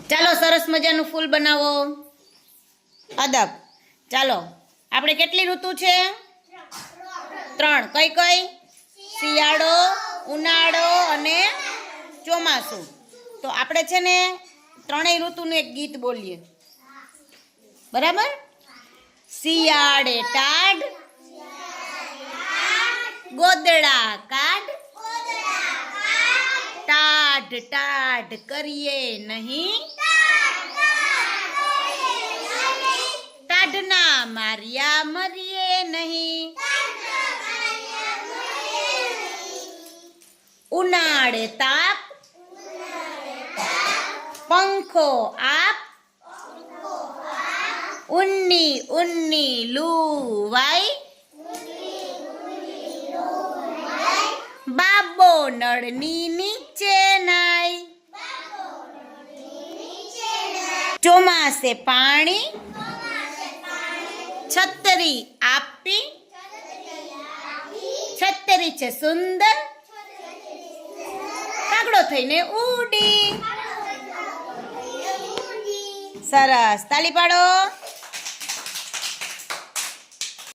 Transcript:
ચાલો સરસ મજાનું ફૂલ બનાવો. અદબ. ચાલો આપણે કેટલી ઋતુ છે? 3. કઈ કઈ? શિયાળો, ઉનાળો અને ચોમાસું. તો આપણે છે ને ત્રણેય ઋતુનું એક ગીત બોલીએ, બરાબર? શિયાળે ટાઢ, ગોદડા કાઢ, ટાઢ ટાઢ કરીએ નહીં, ટાઢના માર્યા મરીએ નહીં. ઉનાળે તાપ, પંખો આપ, ઉન્ની ઉન્ની લૂ વાઈ, બાબો નળની નીચે નાય. ચોમાસે પાણી, છત્રી આપી, છત્રી છે સુંદર, કાગડો થઈને ઉડી. સરસ, તાલી પાડો.